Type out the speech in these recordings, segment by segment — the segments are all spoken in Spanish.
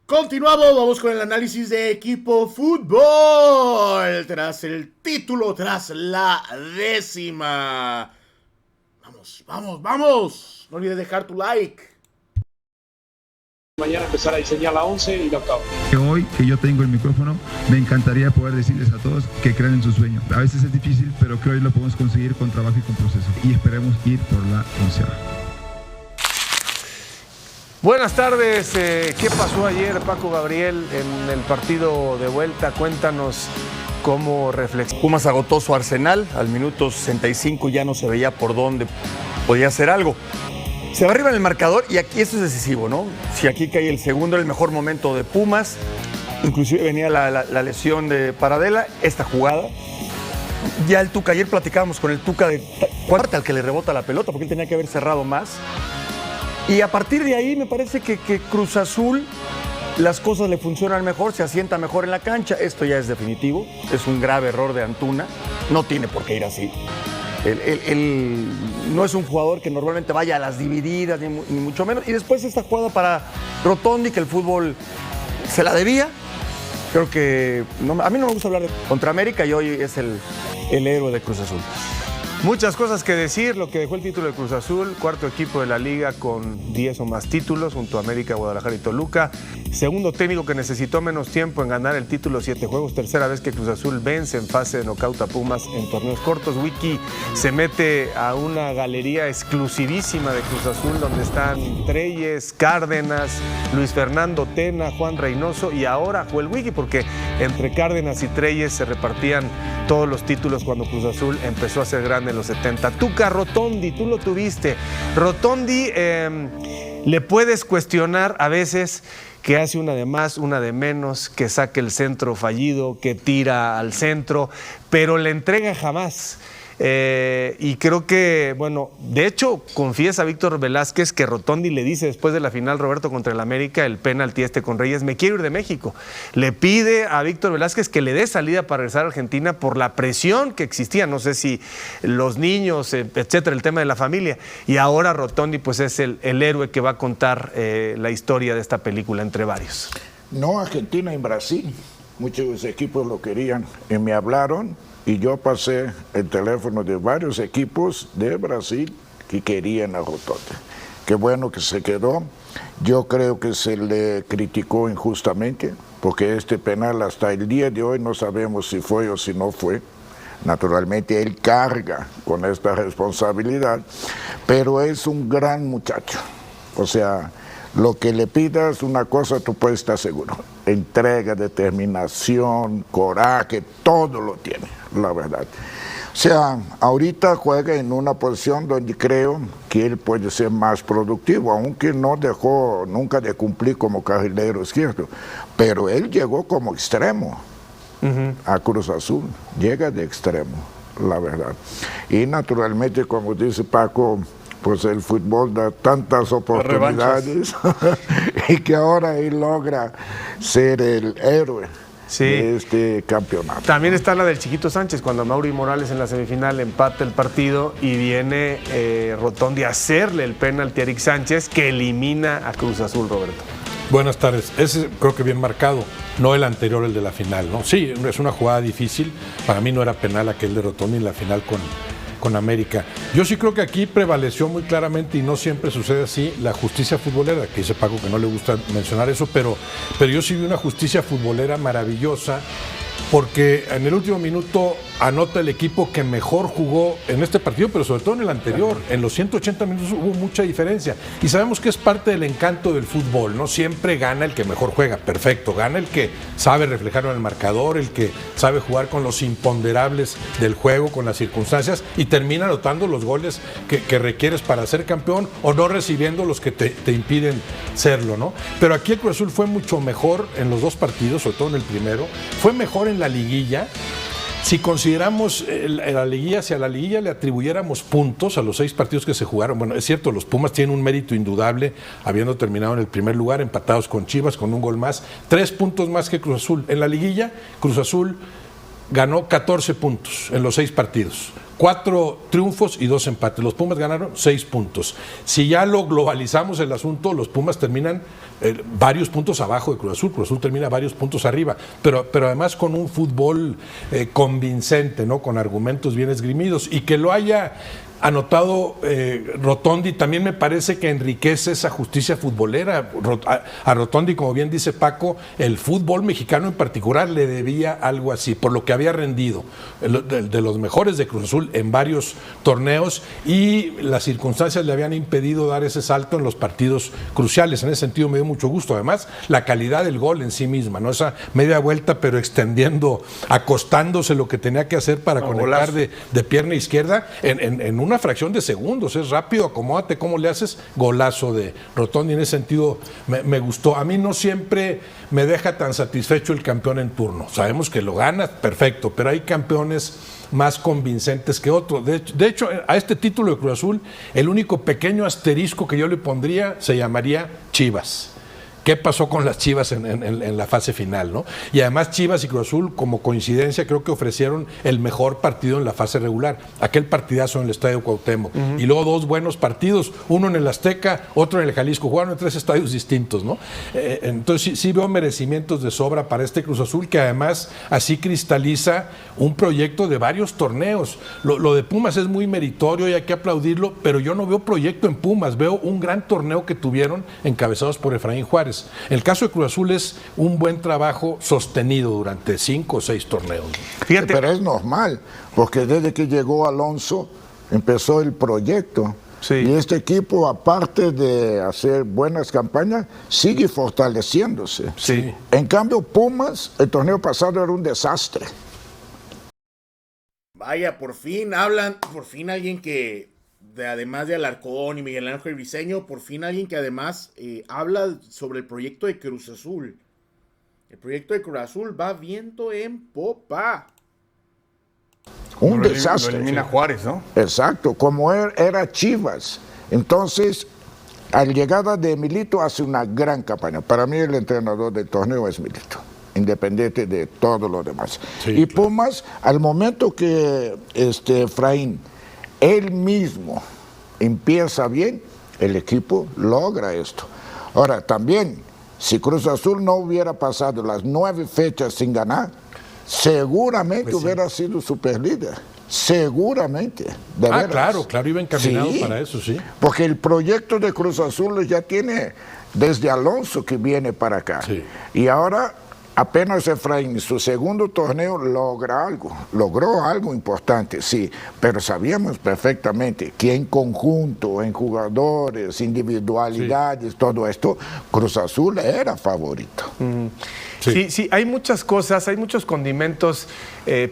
Continuamos, vamos con el análisis de Equipo Fútbol. Tras el título, tras la 10ª. Vamos. No olvides dejar tu like. Mañana empezar a diseñar la 11 y la octava. Hoy que yo tengo el micrófono, me encantaría poder decirles a todos que crean en su sueño. A veces es difícil, pero creo que hoy lo podemos conseguir con trabajo y con proceso. Y esperemos ir por la 11ª. Buenas tardes, ¿qué pasó ayer, Paco Gabriel, en el partido de vuelta? Cuéntanos cómo reflexiona. Pumas agotó su arsenal, al minuto 65 ya no se veía por dónde podía hacer algo. Se va arriba en el marcador y aquí esto es decisivo, ¿no? Si aquí cae el segundo, era el mejor momento de Pumas, inclusive venía la lesión de Paradela, esta jugada. Ya el Tuca, ayer platicábamos con el Tuca de cuarta al que le rebota la pelota, porque él tenía que haber cerrado más. Y a partir de ahí me parece que Cruz Azul, las cosas le funcionan mejor, se asienta mejor en la cancha. Esto ya es definitivo, es un grave error de Antuna, no tiene por qué ir así. Él no es un jugador que normalmente vaya a las divididas, ni mucho menos. Y después esta jugada para Rotondi, que el fútbol se la debía. Creo que a mí no me gusta hablar de contra América y hoy es el héroe de Cruz Azul. Muchas cosas que decir, lo que dejó el título de Cruz Azul, cuarto equipo de la liga con 10 o más títulos, junto a América, Guadalajara y Toluca. Segundo técnico que necesitó menos tiempo en ganar el título, 7 juegos. Tercera vez que Cruz Azul vence en fase de nocaut a Pumas en torneos cortos. Wiki se mete a una galería exclusivísima de Cruz Azul, donde están Treyes, Cárdenas, Luis Fernando Tena, Juan Reynoso y ahora Joel Wiki, porque entre Cárdenas y Treyes se repartían todos los títulos cuando Cruz Azul empezó a ser grande en los 70. Tuca, Rotondi, tú lo tuviste. Rotondi, le puedes cuestionar a veces que hace una de más, una de menos, que saque el centro fallido, que tira al centro, pero le entrega jamás. Y creo que, bueno, de hecho confiesa Víctor Velázquez que Rotondi le dice después de la final, Roberto, contra el América, el penalti con Reyes, me quiero ir de México. Le pide a Víctor Velázquez que le dé salida para regresar a Argentina por la presión que existía, no sé si los niños, etcétera, el tema de la familia. Y ahora Rotondi pues es el héroe que va a contar la historia de esta película entre varios. No, Argentina y Brasil, muchos equipos lo querían y me hablaron. Y yo pasé el teléfono de varios equipos de Brasil que querían a Rotondi. Qué bueno que se quedó. Yo creo que se le criticó injustamente, porque este penal hasta el día de hoy no sabemos si fue o si no fue. Naturalmente él carga con esta responsabilidad, pero es un gran muchacho. O sea, lo que le pidas, una cosa tú puedes estar seguro. Entrega, determinación, coraje, todo lo tiene, la verdad. O sea, ahorita juega en una posición donde creo que él puede ser más productivo, aunque no dejó nunca de cumplir como carrilero izquierdo, pero él llegó como extremo a Cruz Azul, llega de extremo, la verdad. Y naturalmente, como dice Paco, pues el fútbol da tantas oportunidades y que ahora él logra ser el héroe de este campeonato. También está la del Chiquito Sánchez, cuando Mauri Morales en la semifinal empata el partido y viene Rotondi a hacerle el penalti a Eric Sánchez, que elimina a Cruz Azul, Roberto. Buenas tardes. Ese creo que bien marcado, no el anterior, el de la final, ¿no? Sí, es una jugada difícil. Para mí no era penal aquel de Rotondi en la final con América. Yo sí creo que aquí prevaleció muy claramente, y no siempre sucede así, la justicia futbolera, que dice Paco que no le gusta mencionar eso, pero yo sí vi una justicia futbolera maravillosa, porque en el último minuto anota el equipo que mejor jugó en este partido, pero sobre todo en el anterior. En los 180 minutos hubo mucha diferencia. Y sabemos que es parte del encanto del fútbol, ¿no? Siempre gana el que mejor juega, perfecto. Gana el que sabe reflejarlo en el marcador, el que sabe jugar con los imponderables del juego, con las circunstancias, y termina anotando los goles que requieres para ser campeón, o no recibiendo los que te impiden serlo, ¿no? Pero aquí el Cruz Azul fue mucho mejor en los dos partidos, sobre todo en el primero. Fue mejor en la liguilla. Si consideramos la liguilla, si a la liguilla le atribuyéramos puntos a los 6 partidos que se jugaron, bueno, es cierto, los Pumas tienen un mérito indudable, habiendo terminado en el primer lugar, empatados con Chivas, con un gol más, 3 puntos más que Cruz Azul. En la liguilla, Cruz Azul ganó 14 puntos en los 6 partidos. 4 triunfos y 2 empates. Los Pumas ganaron 6 puntos. Si ya lo globalizamos el asunto, los Pumas terminan varios puntos abajo de Cruz Azul. Cruz Azul termina varios puntos arriba, pero además con un fútbol convincente, ¿no? Con argumentos bien esgrimidos, y que lo haya anotado Rotondi también me parece que enriquece esa justicia futbolera. A Rotondi, como bien dice Paco, el fútbol mexicano en particular le debía algo así, por lo que había rendido de los mejores de Cruz Azul en varios torneos, y las circunstancias le habían impedido dar ese salto en los partidos cruciales. En ese sentido me dio mucho gusto. Además, la calidad del gol en sí misma, ¿no? Esa media vuelta, pero extendiendo, acostándose lo que tenía que hacer para conectar de pierna izquierda en una fracción de segundos. Es rápido, acomódate, ¿cómo le haces? Golazo de Rotondi. En ese sentido me gustó. A mí no siempre me deja tan satisfecho el campeón en turno. Sabemos que lo gana, perfecto, pero hay campeones más convincentes que otros. De hecho, a este título de Cruz Azul, el único pequeño asterisco que yo le pondría se llamaría Chivas. ¿Qué pasó con las Chivas en la fase final, ¿no? Y además Chivas y Cruz Azul, como coincidencia, creo que ofrecieron el mejor partido en la fase regular. Aquel partidazo en el Estadio Cuauhtémoc. Y luego 2 buenos partidos, uno en el Azteca, otro en el Jalisco. Jugaron en 3 estadios distintos, ¿no? Entonces sí veo merecimientos de sobra para este Cruz Azul, que además así cristaliza un proyecto de varios torneos. Lo de Pumas es muy meritorio y hay que aplaudirlo, pero yo no veo proyecto en Pumas. Veo un gran torneo que tuvieron encabezados por Efraín Juárez. El caso de Cruz Azul es un buen trabajo sostenido durante 5 o 6 torneos. Fíjate. Pero es normal, porque desde que llegó Alonso empezó el proyecto. Sí. Y este equipo, aparte de hacer buenas campañas, sigue fortaleciéndose. Sí. En cambio, Pumas, el torneo pasado era un desastre. Vaya, por fin alguien que, además de Alarcón y Miguel Ángel Briceño, por fin alguien que además habla sobre el proyecto de Cruz Azul. El proyecto de Cruz Azul va viento en popa. Un desastre. Lo elimina Juárez, ¿no? Exacto, como era Chivas. Entonces, a la llegada de Milito hace una gran campaña. Para mí el entrenador del torneo es Milito, independiente de todo lo demás. Sí, y claro. Pumas, al momento que Efraín él mismo empieza bien, el equipo logra esto. Ahora, también, si Cruz Azul no hubiera pasado las 9 fechas sin ganar, seguramente pues hubiera sido superlíder. Seguramente. De veras. Claro, iba encaminado para eso, sí. Porque el proyecto de Cruz Azul ya tiene desde Alonso que viene para acá. Sí. Y ahora apenas Efraín en su segundo torneo logró algo importante, sí, pero sabíamos perfectamente que en conjunto, en jugadores, individualidades, todo esto, Cruz Azul era favorito. Sí, hay muchas cosas, hay muchos condimentos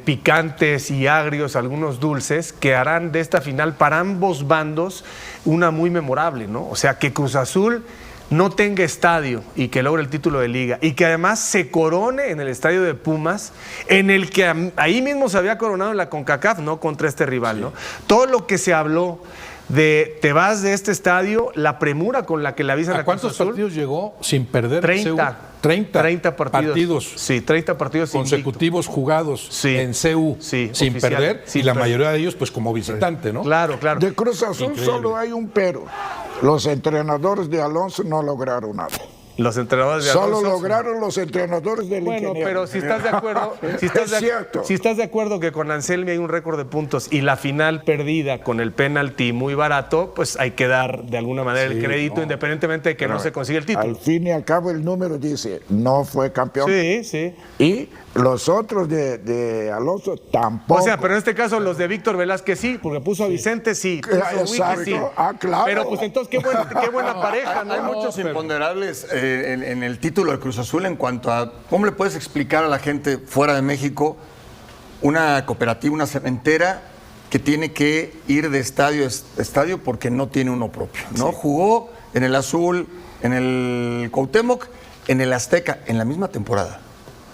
picantes y agrios, algunos dulces, que harán de esta final para ambos bandos una muy memorable, ¿no? O sea, que Cruz Azul no tenga estadio y que logre el título de liga y que además se corone en el estadio de Pumas, en el que ahí mismo se había coronado en la CONCACAF, ¿no? Contra este rival, ¿no? Todo lo que se habló de te vas de este estadio, la premura con la que le avisan a ¿cuántos partidos llegó sin perder? 30 partidos. Sí, 30 partidos consecutivos jugados en CU sin perder, y la mayoría de ellos pues como visitante, ¿no? Claro. De Cruz Azul solo hay un pero. Los entrenadores de Alonso no lograron nada. Los entrenadores de Alonso solo lograron los entrenadores del ingeniero. Bueno, pero si estás de acuerdo, si estás de acuerdo que con Anselmi hay un récord de puntos y la final perdida con el penalti muy barato, pues hay que dar de alguna manera el crédito, independientemente de que no se consiga el título. Al fin y al cabo el número dice, no fue campeón. Sí. Y los otros de Alonso tampoco. O sea, pero en este caso los de Víctor Velázquez sí, porque puso a Vicente sí, puso a Wiki sí. Claro. Pero pues entonces qué buena pareja, ¿no? Hay muchos imponderables en el título de Cruz Azul en cuanto a cómo le puedes explicar a la gente fuera de México una cooperativa, una cementera que tiene que ir de estadio a estadio porque no tiene uno propio, ¿no? Sí. Jugó en el Azul, en el Cuauhtémoc, en el Azteca, en la misma temporada,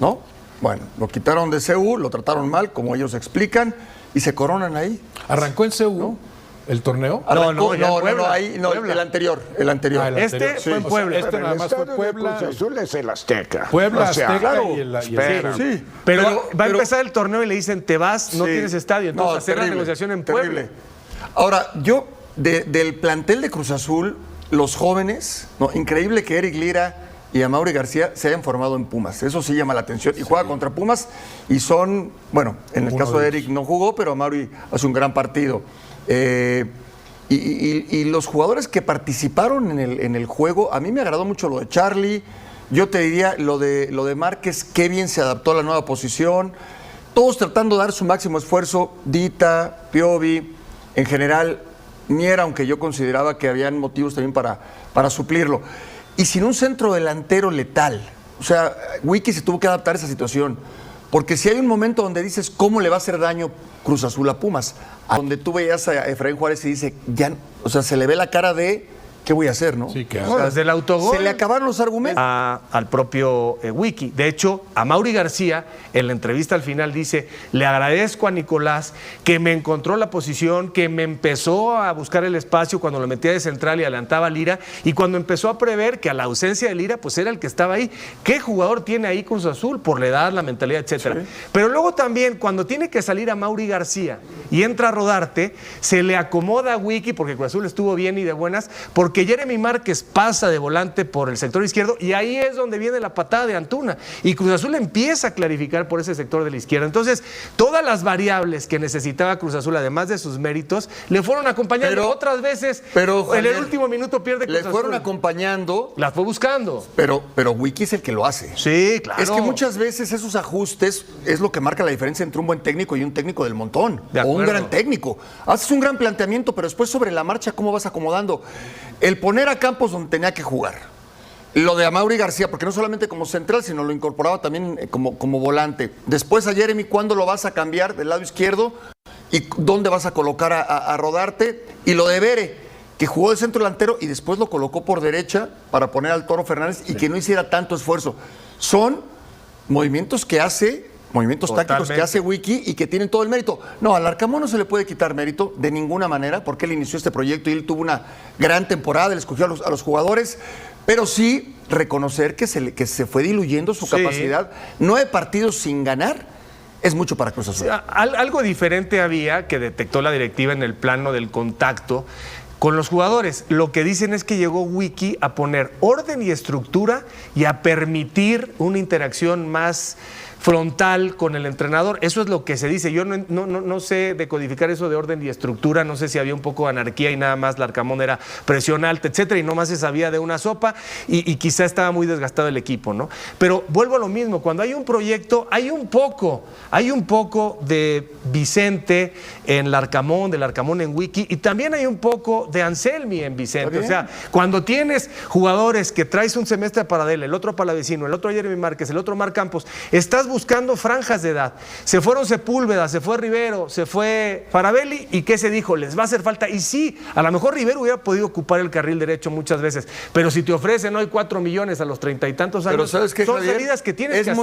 ¿no? Bueno, lo quitaron de CU, lo trataron mal, como ellos explican, y se coronan ahí. Arrancó en CU, ¿no? el torneo. Arrancó, ya en no, Puebla. ahí, no, Puebla. el anterior. Ah, el Este anterior. fue en O sea, Puebla. este Pero nada el más fue estadio de Puebla. Cruz Azul es el Azteca. Puebla, O sea, Azteca claro, y el espera. Sí, Pero va a empezar el torneo y le dicen, te vas, no Sí. tienes estadio. Entonces, No, hacer la terrible, negociación en terrible. Puebla. Ahora, yo, del plantel de Cruz Azul, los jóvenes, ¿no? Increíble que Eric Lira y Amaury García se hayan formado en Pumas. Eso sí llama la atención. Y juega contra Pumas y son, bueno, en el Uno caso de de ellos. Eric no jugó, pero Amaury hace un gran partido. Y los jugadores que participaron en el juego, a mí me agradó mucho lo de Charlie. Yo te diría lo de Márquez, qué bien se adaptó a la nueva posición. Todos tratando de dar su máximo esfuerzo. Dita, Piovi, en general, Miera, aunque yo consideraba que habían motivos también para suplirlo. Y sin un centro delantero letal. O sea, Wiki se tuvo que adaptar a esa situación. Porque si hay un momento donde dices cómo le va a hacer daño Cruz Azul a Pumas, a donde tú veías a Efraín Juárez y dice, ya, o sea, se le ve la cara de ¿qué voy a hacer, no? Sí, ¿qué No, desde el autogol. Se le acabaron los argumentos. Al propio Wiki. De hecho, Amaury García, en la entrevista al final, dice: le agradezco a Nicolás que me encontró la posición, que me empezó a buscar el espacio cuando lo metía de central y adelantaba a Lira, y cuando empezó a prever que a la ausencia de Lira, pues era el que estaba ahí. ¿Qué jugador tiene ahí Cruz Azul? Por la edad, la mentalidad, etcétera. Sí. Pero luego también, cuando tiene que salir Amaury García y entra a Rodarte, se le acomoda a Wiki, porque Cruz Azul estuvo bien y de buenas, porque Jeremy Márquez pasa de volante por el sector izquierdo y ahí es donde viene la patada de Antuna. Y Cruz Azul empieza a clarificar por ese sector de la izquierda. Entonces, todas las variables que necesitaba Cruz Azul, además de sus méritos, le fueron acompañando. Pero, otras veces, Javier, en el último minuto pierde Cruz Azul. Le fueron acompañando. Las fue buscando. Pero Wiki es el que lo hace. Sí, claro. Es que muchas veces esos ajustes es lo que marca la diferencia entre un buen técnico y un técnico del montón. O un gran técnico. Haces un gran planteamiento, pero después sobre la marcha, ¿cómo vas acomodando? El poner a Campos donde tenía que jugar. Lo de Amaury García, porque no solamente como central, sino lo incorporaba también como volante. Después a Jeremy, ¿cuándo lo vas a cambiar del lado izquierdo? ¿Y dónde vas a colocar a Rodarte? Y lo de Bere, que jugó de centro delantero y después lo colocó por derecha para poner al Toro Fernández y que no hiciera tanto esfuerzo. Son movimientos que hace... Movimientos tácticos que hace Wiki y que tienen todo el mérito. No, al Arcamón no se le puede quitar mérito de ninguna manera porque él inició este proyecto y él tuvo una gran temporada, él escogió a los jugadores, pero sí reconocer que se fue diluyendo su capacidad. 9 partidos sin ganar es mucho para Cruz Azul. Algo diferente había que detectó la directiva en el plano del contacto con los jugadores. Lo que dicen es que llegó Wiki a poner orden y estructura y a permitir una interacción más frontal con el entrenador. Eso es lo que se dice. Yo no sé decodificar eso de orden y estructura, no sé si había un poco de anarquía y nada más Larcamón era presión alta, etcétera, y no más se sabía de una sopa y quizá estaba muy desgastado el equipo, ¿no? Pero vuelvo a lo mismo, cuando hay un proyecto, hay un poco de Vicente en Larcamón, de Larcamón en Wiki, y también hay un poco de Anselmi en Vicente. O sea, cuando tienes jugadores que traes un semestre a Paradela, el otro a Palavecino, el otro a Jeremy Márquez, el otro a Mar Campos, estás buscando franjas de edad. Se fueron Sepúlveda, se fue Rivero, se fue Farabelli, ¿y qué se dijo? Les va a hacer falta. Y sí, a lo mejor Rivero hubiera podido ocupar el carril derecho muchas veces, pero si te ofrecen hoy 4 millones a los 30 y tantos años, pero ¿sabes qué, son Javier? salidas que tienes que hacer. Es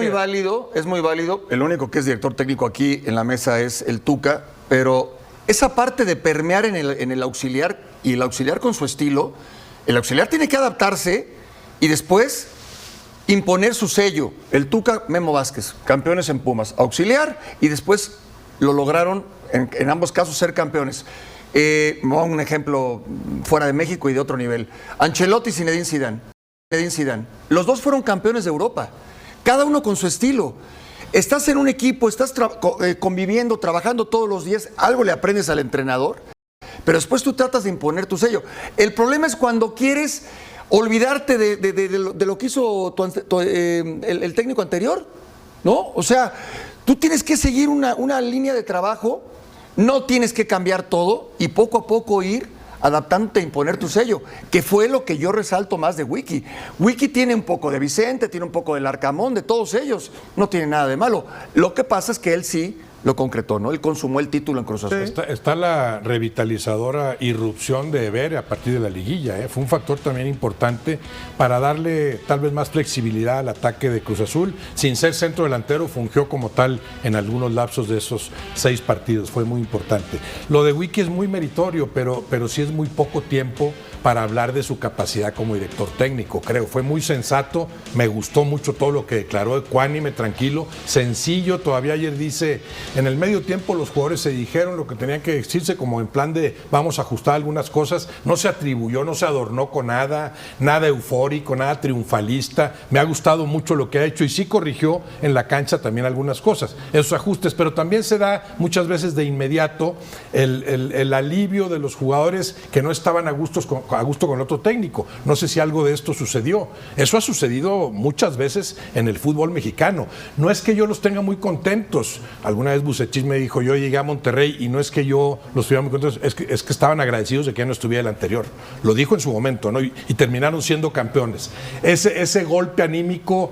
muy válido. El único que es director técnico aquí en la mesa es el Tuca, pero esa parte de permear en el auxiliar y el auxiliar con su estilo, el auxiliar tiene que adaptarse y después imponer su sello. El Tuca, Memo Vázquez, campeones en Pumas, auxiliar, y después lo lograron en ambos casos ser campeones. Un ejemplo fuera de México y de otro nivel. Ancelotti y Zinedine Zidane. Los dos fueron campeones de Europa, cada uno con su estilo. Estás en un equipo, estás conviviendo, trabajando todos los días, algo le aprendes al entrenador, pero después tú tratas de imponer tu sello. El problema es cuando quieres olvidarte de lo que hizo el técnico anterior, ¿no? O sea, tú tienes que seguir una línea de trabajo, no tienes que cambiar todo y poco a poco ir adaptándote a imponer tu sello, que fue lo que yo resalto más de Wiki. Wiki tiene un poco de Vicente, tiene un poco del Arcamón, de todos ellos, no tiene nada de malo. Lo que pasa es que él sí lo concretó, ¿no? Él consumó el título en Cruz Azul. Está la revitalizadora irrupción de Eber a partir de la liguilla. Fue un factor también importante para darle tal vez más flexibilidad al ataque de Cruz Azul. Sin ser centro delantero, fungió como tal en algunos lapsos de esos 6 partidos. Fue muy importante. Lo de Wiki es muy meritorio, pero sí es muy poco tiempo para hablar de su capacidad como director técnico, creo. Fue muy sensato, me gustó mucho todo lo que declaró, ecuánime, tranquilo, sencillo. Todavía ayer dice, en el medio tiempo los jugadores se dijeron lo que tenían que decirse, como en plan de vamos a ajustar algunas cosas. No se atribuyó, no se adornó con nada eufórico, nada triunfalista. Me ha gustado mucho lo que ha hecho y sí corrigió en la cancha también algunas cosas, esos ajustes, pero también se da muchas veces de inmediato el alivio de los jugadores que no estaban a gusto con el otro técnico. No sé si algo de esto sucedió. Eso ha sucedido muchas veces en el fútbol mexicano. No es que yo los tenga muy contentos. Alguna vez Bucetich me dijo, yo llegué a Monterrey y no es que yo los tuviera muy contentos, es que estaban agradecidos de que ya no estuviera el anterior. Lo dijo en su momento, ¿no? Y terminaron siendo campeones. Ese golpe anímico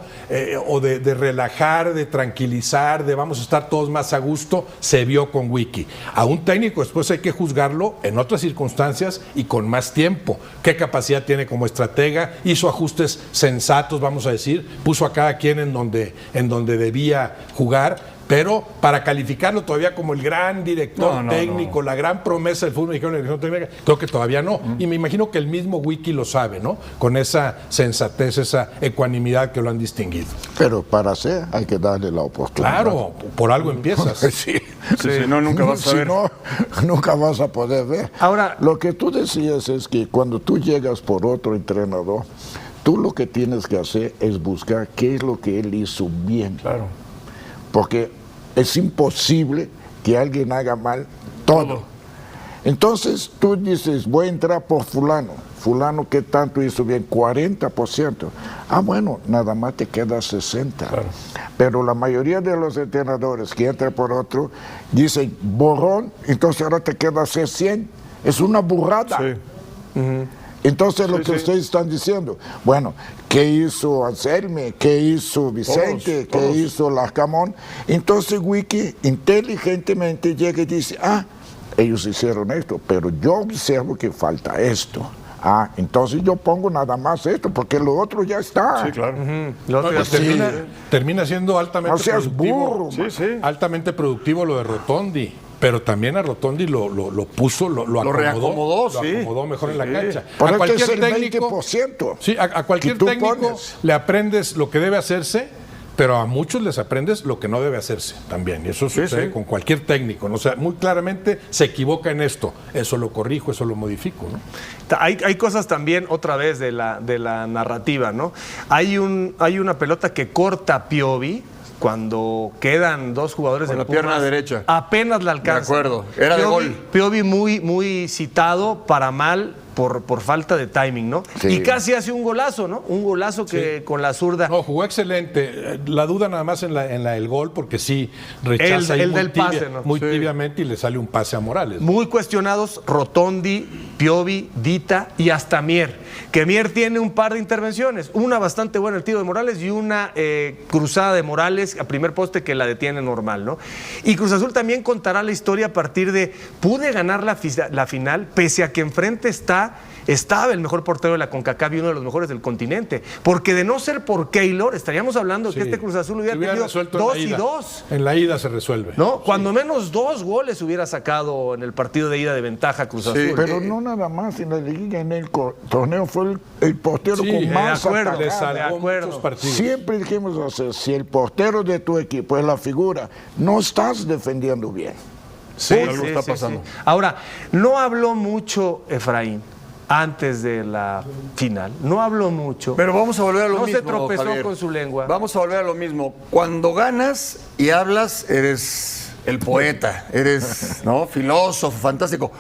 o de relajar, de tranquilizar, de vamos a estar todos más a gusto, se vio con Wiki. A un técnico después hay que juzgarlo en otras circunstancias y con más tiempo. ¿Qué capacidad tiene como estratega? Hizo ajustes sensatos, vamos a decir, puso a cada quien en donde debía jugar. Pero para calificarlo todavía como el gran director técnico, la gran promesa del fútbol mexicano, creo que todavía no. Y me imagino que el mismo Wiki lo sabe, ¿no? Con esa sensatez, esa ecuanimidad que lo han distinguido. Pero para hacer hay que darle la oportunidad. Claro, por algo empiezas. Sí. Si no, nunca vas a ver. Si no, nunca vas a poder ver. Ahora, lo que tú decías es que cuando tú llegas por otro entrenador, tú lo que tienes que hacer es buscar qué es lo que él hizo bien. Claro. Porque es imposible que alguien haga mal todo. Entonces tú dices, voy a entrar por fulano. Fulano, ¿qué tanto hizo bien? 40%. Ah, bueno, nada más te queda 60%. Claro. Pero la mayoría de los entrenadores que entran por otro dicen, borrón, entonces ahora te queda 100. Es una burrada. Sí. Entonces lo que ustedes están diciendo, bueno, ¿qué hizo Anselme? ¿Qué hizo Vicente? Todos. ¿Qué hizo Larcamón? Entonces Wiki inteligentemente llega y dice, ellos hicieron esto, pero yo observo que falta esto. Entonces yo pongo nada más esto, porque lo otro ya está. Sí, claro. Termina siendo altamente productivo. Burro. Sí. Altamente productivo lo de Rotondi. Pero también a Rotondi lo puso, lo acomodó, acomodó mejor en la cancha. A cualquier técnico, 20%. Sí, a cualquier técnico le aprendes lo que debe hacerse, pero a muchos les aprendes lo que no debe hacerse también. Y eso sucede con cualquier técnico, ¿no? O sea, muy claramente se equivoca en esto. Eso lo corrijo, eso lo modifico, ¿no? Hay cosas también, otra vez, de la narrativa, ¿no? Hay una pelota que corta Piovi cuando quedan dos jugadores con de la pierna derecha. Apenas la alcanza. De acuerdo, era de gol. Piovi muy citado para mal por falta de timing, ¿no? Sí. Y casi hace un golazo, ¿no? Un golazo que con la zurda. No, jugó excelente. La duda nada más en el gol, porque sí rechaza el del pase, ¿no? Muy tibiamente y le sale un pase a Morales. Muy cuestionados Rotondi, Piovi, Dita y hasta Mier. Que Mier tiene un par de intervenciones. Una bastante buena el tiro de Morales y una cruzada de Morales a primer poste que la detiene normal, ¿no? Y Cruz Azul también contará la historia a partir de pude ganar la final pese a que enfrente estaba el mejor portero de la CONCACAF y uno de los mejores del continente. Porque de no ser por Keylor, estaríamos hablando de que este Cruz Azul hubiera tenido 2-2. En la ida se resuelve. ¿No? Cuando menos 2 goles hubiera sacado en el partido de ida de ventaja Cruz Azul. Pero no nada más en la liguilla, en el torneo fue el portero con más atajadas. Le salvó muchos partidos. Siempre dijimos, si el portero de tu equipo es la figura, no estás defendiendo bien. Algo está pasando. Ahora, no habló mucho Efraín antes de la final. No habló mucho. Pero vamos a volver a lo mismo. No se tropezó Javier. con su lengua. Vamos a volver a lo mismo. Cuando ganas y hablas, eres el poeta, eres filósofo, fantástico.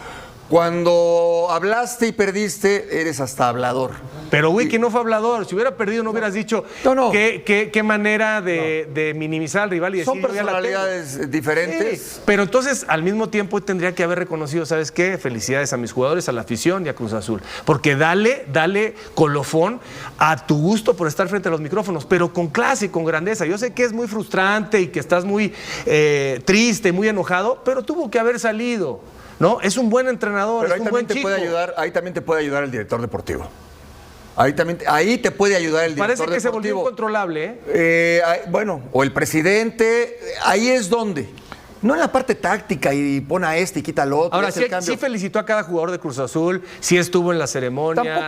Cuando hablaste y perdiste, eres hasta hablador. Pero Wiki no fue hablador. Si hubiera perdido, no hubieras dicho No. qué manera de minimizar al rival y decir, Son yo ya la tengo. personalidades diferentes. Sí, pero entonces, al mismo tiempo, tendría que haber reconocido, ¿sabes qué? Felicidades a mis jugadores, a la afición y a Cruz Azul. Porque dale colofón a tu gusto por estar frente a los micrófonos, pero con clase y con grandeza. Yo sé que es muy frustrante y que estás muy triste, muy enojado, pero tuvo que haber salido, ¿no? Es un buen entrenador, Pero es un buen chico. ahí también te puede ayudar el director deportivo. Ahí te puede ayudar el director deportivo. Parece que se volvió incontrolable, Bueno, o el presidente, ahí es donde. No en la parte táctica y pon a este y quita al otro. Ahora, sí felicitó a cada jugador de Cruz Azul, sí estuvo en la ceremonia.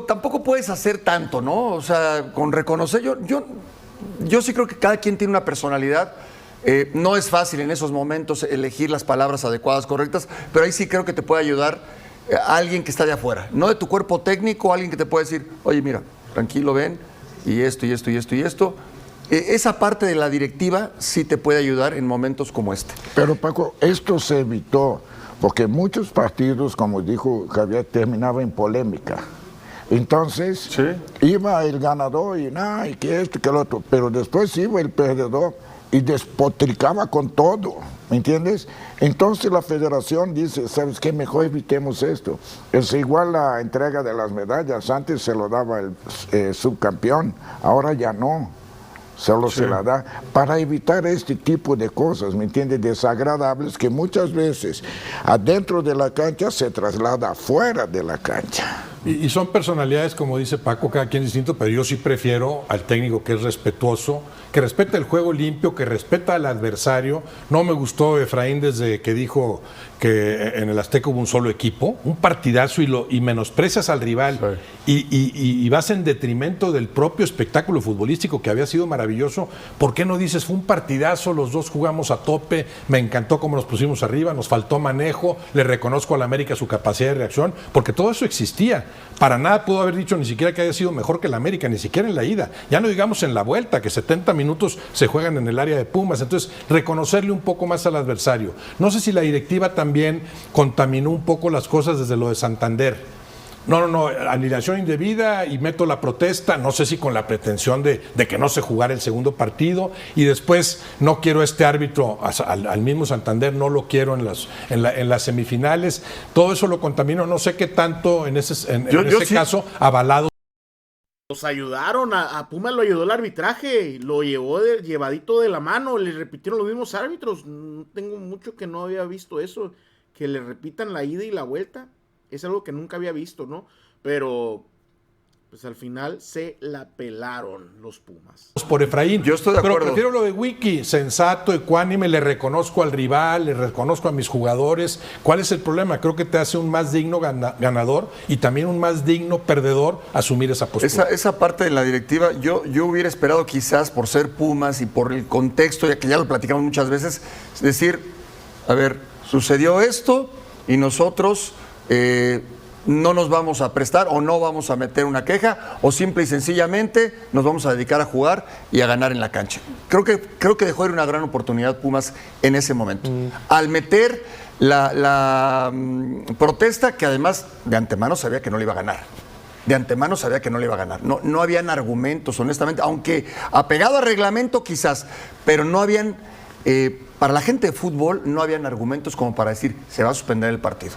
Tampoco puedes hacer tanto, ¿no? O sea, con reconocer, yo sí creo que cada quien tiene una personalidad. No es fácil en esos momentos elegir las palabras adecuadas, correctas, pero ahí sí creo que te puede ayudar alguien que está de afuera, no de tu cuerpo técnico, alguien que te puede decir, oye, mira, tranquilo, ven, y esto, y esto, y esto, y esto. Esa parte de la directiva sí te puede ayudar en momentos como este. Pero Paco, esto se evitó, porque muchos partidos, como dijo Javier, terminaban en polémica. Entonces, iba el ganador y nada, y que esto, que el otro, pero después iba el perdedor y despotricaba con todo, ¿me entiendes? Entonces la federación dice, ¿sabes qué? Mejor evitemos esto. Es igual la entrega de las medallas, antes se lo daba el subcampeón, ahora ya no. Solo se la da para evitar este tipo de cosas, ¿me entiendes? Desagradables que muchas veces adentro de la cancha se traslada afuera de la cancha. Y son personalidades, como dice Paco, cada quien es distinto, pero yo sí prefiero al técnico que es respetuoso, que respeta el juego limpio, que respeta al adversario. No me gustó Efraín desde que dijo que en el Azteca hubo un solo equipo, un partidazo y menosprecias al rival y vas en detrimento del propio espectáculo futbolístico que había sido maravilloso. ¿Por qué no dices, fue un partidazo, los dos jugamos a tope, me encantó cómo nos pusimos arriba, nos faltó manejo, le reconozco al América su capacidad de reacción, porque todo eso existía. Para nada pudo haber dicho ni siquiera que haya sido mejor que el América, ni siquiera en la ida. Ya no digamos en la vuelta, que 70 minutos se juegan en el área de Pumas. Entonces, reconocerle un poco más al adversario. No sé si la directiva también contaminó un poco las cosas desde lo de Santander. No, aniquilación indebida y meto la protesta, no sé si con la pretensión de que no se jugara el segundo partido y después no quiero este árbitro al mismo Santander, no lo quiero en las semifinales, todo eso lo contaminó, no sé qué tanto en ese caso avalado. Los ayudaron, a Pumas lo ayudó el arbitraje, lo llevó llevadito de la mano, le repitieron los mismos árbitros, no tengo mucho que no había visto eso, que le repitan la ida y la vuelta. Es algo que nunca había visto, ¿no? Pero, pues al final se la pelaron los Pumas. Por Efraín. Yo estoy de acuerdo. Pero prefiero lo de Wiki, sensato, ecuánime, le reconozco al rival, le reconozco a mis jugadores. ¿Cuál es el problema? Creo que te hace un más digno ganador y también un más digno perdedor asumir esa postura. Esa parte de la directiva, yo hubiera esperado quizás por ser Pumas y por el contexto, ya que ya lo platicamos muchas veces, decir, a ver, sucedió esto y nosotros... no nos vamos a prestar o no vamos a meter una queja o simple y sencillamente nos vamos a dedicar a jugar y a ganar en la cancha. Creo que dejó ir una gran oportunidad Pumas en ese momento. Al meter la protesta que además de antemano sabía que no le iba a ganar. De antemano sabía que no le iba a ganar. No habían argumentos, honestamente, aunque apegado al reglamento quizás, pero no habían, para la gente de fútbol, no habían argumentos como para decir se va a suspender el partido.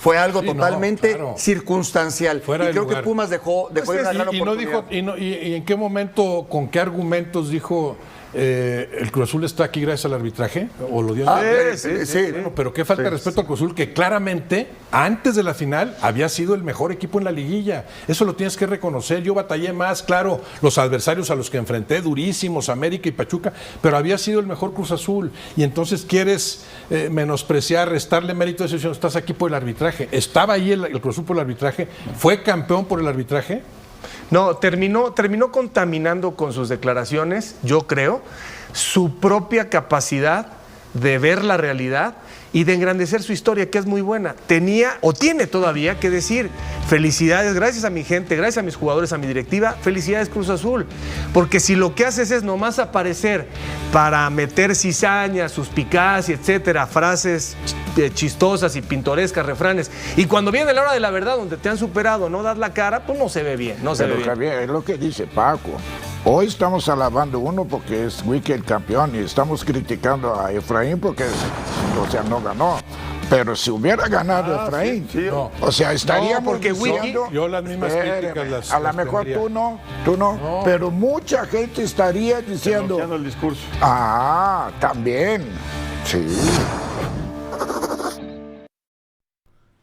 Fue algo totalmente circunstancial. Fuera y creo lugar. Que Pumas dejó ir una gran oportunidad. ¿Y en qué momento, con qué argumentos dijo el Cruz Azul está aquí gracias al arbitraje? ¿O lo dio? Sí. Bueno, pero qué falta de respeto al Cruz Azul, que claramente, antes de la final, había sido el mejor equipo en la liguilla. Eso lo tienes que reconocer. Yo batallé más, claro, los adversarios a los que enfrenté, durísimos, América y Pachuca, pero había sido el mejor Cruz Azul. Y entonces quieres menospreciar, restarle mérito a eso, si no estás aquí por el arbitraje. ¿Estaba ahí el Cruz Azul por el arbitraje? ¿Fue campeón por el arbitraje? No, terminó contaminando con sus declaraciones, yo creo, su propia capacidad de ver la realidad y de engrandecer su historia, que es muy buena. Tenía o tiene todavía que decir felicidades, gracias a mi gente, gracias a mis jugadores, a mi directiva, felicidades Cruz Azul, porque si lo que haces es nomás aparecer para meter cizaña, suspicacia, etcétera, frases chistosas y pintorescas, refranes, y cuando viene la hora de la verdad, donde te han superado, no das la cara, pues no se ve bien, no se ve Pero bien. Javier, es lo que dice Paco. Hoy estamos alabando uno porque es Wiki el campeón y estamos criticando a Efraín porque, o sea, no ganó. Pero si hubiera ganado Efraín, No. o sea, estaríamos No, porque Wiki- diciendo, Yo las mismas críticas las a lo mejor tendría. tú no, pero mucha gente estaría diciendo, Elogiando el discurso. también, sí.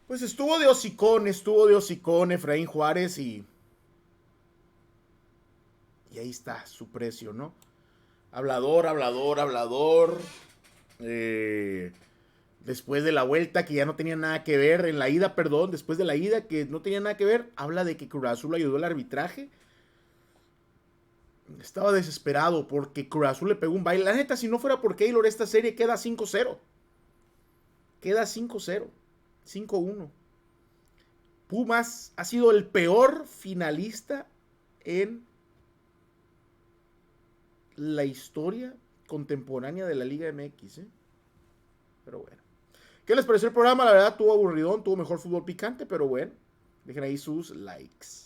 Pues estuvo de hocicón Efraín Juárez y ahí está su precio, ¿no? Hablador. Después de la vuelta que ya no tenía nada que ver, en la ida, perdón, después de la ida que no tenía nada que ver, habla de que Cruz Azul ayudó al arbitraje. Estaba desesperado porque Cruz Azul le pegó un baile. La neta, si no fuera por Keylor, esta serie queda 5-0. Queda 5-0. 5-1. Pumas ha sido el peor finalista en la historia contemporánea de la Liga MX, ¿eh? Pero bueno. ¿Qué les pareció el programa? La verdad, tuvo aburridón, tuvo mejor fútbol picante, pero bueno. Dejen ahí sus likes.